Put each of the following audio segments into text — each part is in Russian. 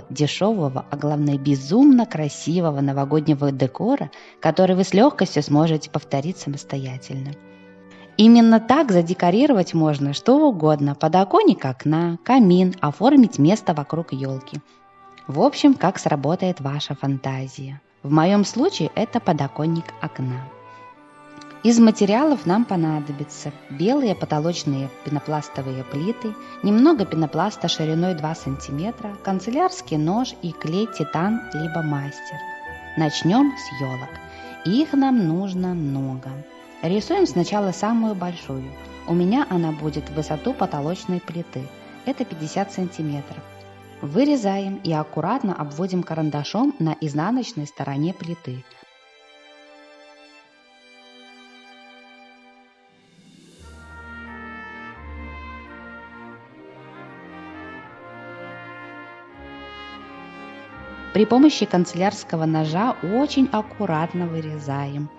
дешевого, а главное безумно красивого новогоднего декора, который вы с легкостью сможете повторить самостоятельно. Именно так задекорировать можно что угодно: подоконник окна, камин, оформить место вокруг елки. В общем, как сработает ваша фантазия. В моем случае это подоконник окна. Из материалов нам понадобятся белые потолочные пенопластовые плиты, немного пенопласта шириной 2 см, канцелярский нож и клей титан либо мастер. Начнем с елок. Их нам нужно много. Рисуем сначала самую большую. У меня она будет в высоту потолочной плиты. Это 50 см. Вырезаем и аккуратно обводим карандашом на изнаночной стороне плиты. При помощи канцелярского ножа очень аккуратно вырезаем.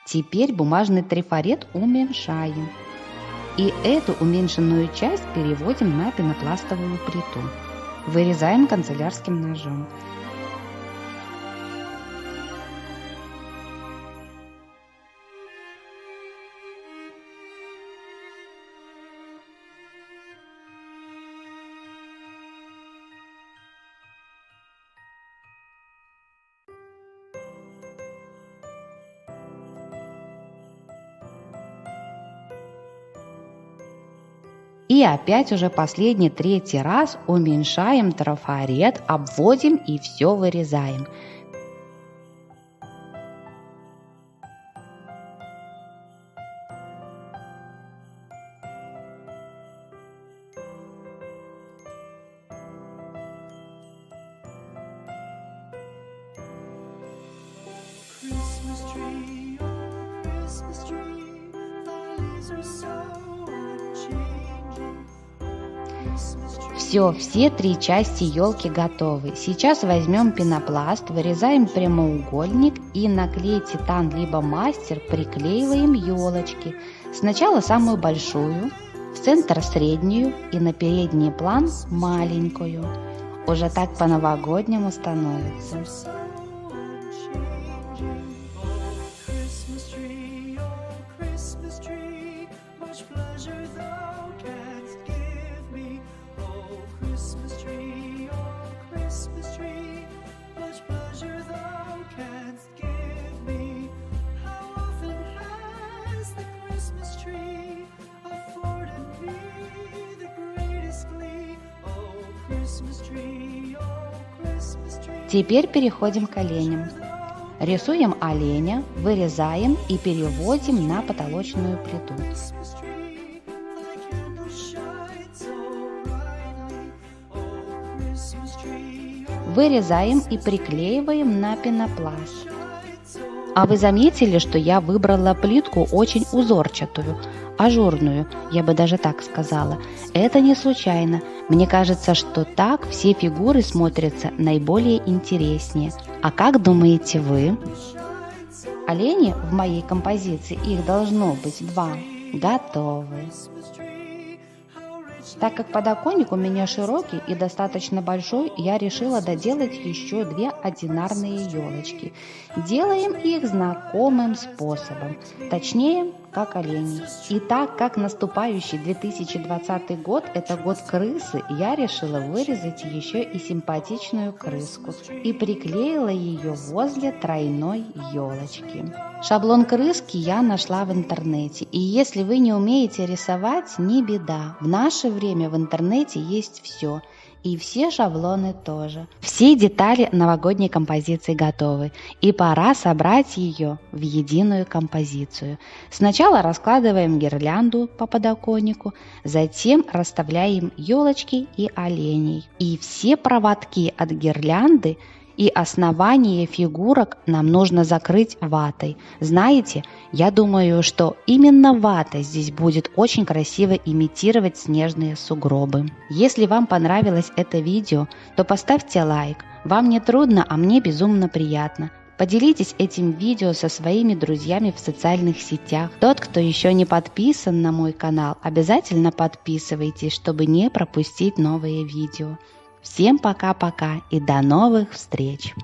Теперь бумажный трафарет уменьшаем. И эту уменьшенную часть переводим на пенопластовую плиту. Вырезаем канцелярским ножом. И опять уже последний, третий раз уменьшаем трафарет, обводим и все вырезаем. Все 3 части елки готовы. Сейчас возьмем пенопласт, вырезаем прямоугольник и на клей титан либо мастер приклеиваем елочки. Сначала самую большую, в центр среднюю и на передний план маленькую. Уже так по-новогоднему становится. Теперь переходим к оленям. Рисуем оленя, вырезаем и переводим на потолочную плиту. Вырезаем и приклеиваем на пенопласт. А вы заметили, что я выбрала плитку очень узорчатую, ажурную, я бы даже так сказала. Это не случайно. Мне кажется, что так все фигуры смотрятся наиболее интереснее. А как думаете вы? Олени в моей композиции, их должно быть 2, готовы. Так как подоконник у меня широкий и достаточно большой, я решила доделать еще 2 одинарные елочки. Делаем их знакомым способом, точнее, как оленей. И так как наступающий 2020 год – это год крысы, я решила вырезать еще и симпатичную крыску и приклеила ее возле тройной елочки. Шаблон крыски я нашла в интернете, и если вы не умеете рисовать, не беда. В наше время в интернете есть все, и все шаблоны тоже. Все детали новогодней композиции готовы, и пора собрать ее в единую композицию. Сначала раскладываем гирлянду по подоконнику, затем расставляем елочки и оленей. И все проводки от гирлянды И основание фигурок нам нужно закрыть ватой. Знаете, я думаю, что именно вата здесь будет очень красиво имитировать снежные сугробы. Если вам понравилось это видео, то поставьте лайк. Вам не трудно, а мне безумно приятно. Поделитесь этим видео со своими друзьями в социальных сетях. Тот, кто еще не подписан на мой канал, обязательно подписывайтесь, чтобы не пропустить новые видео. Всем пока-пока и до новых встреч!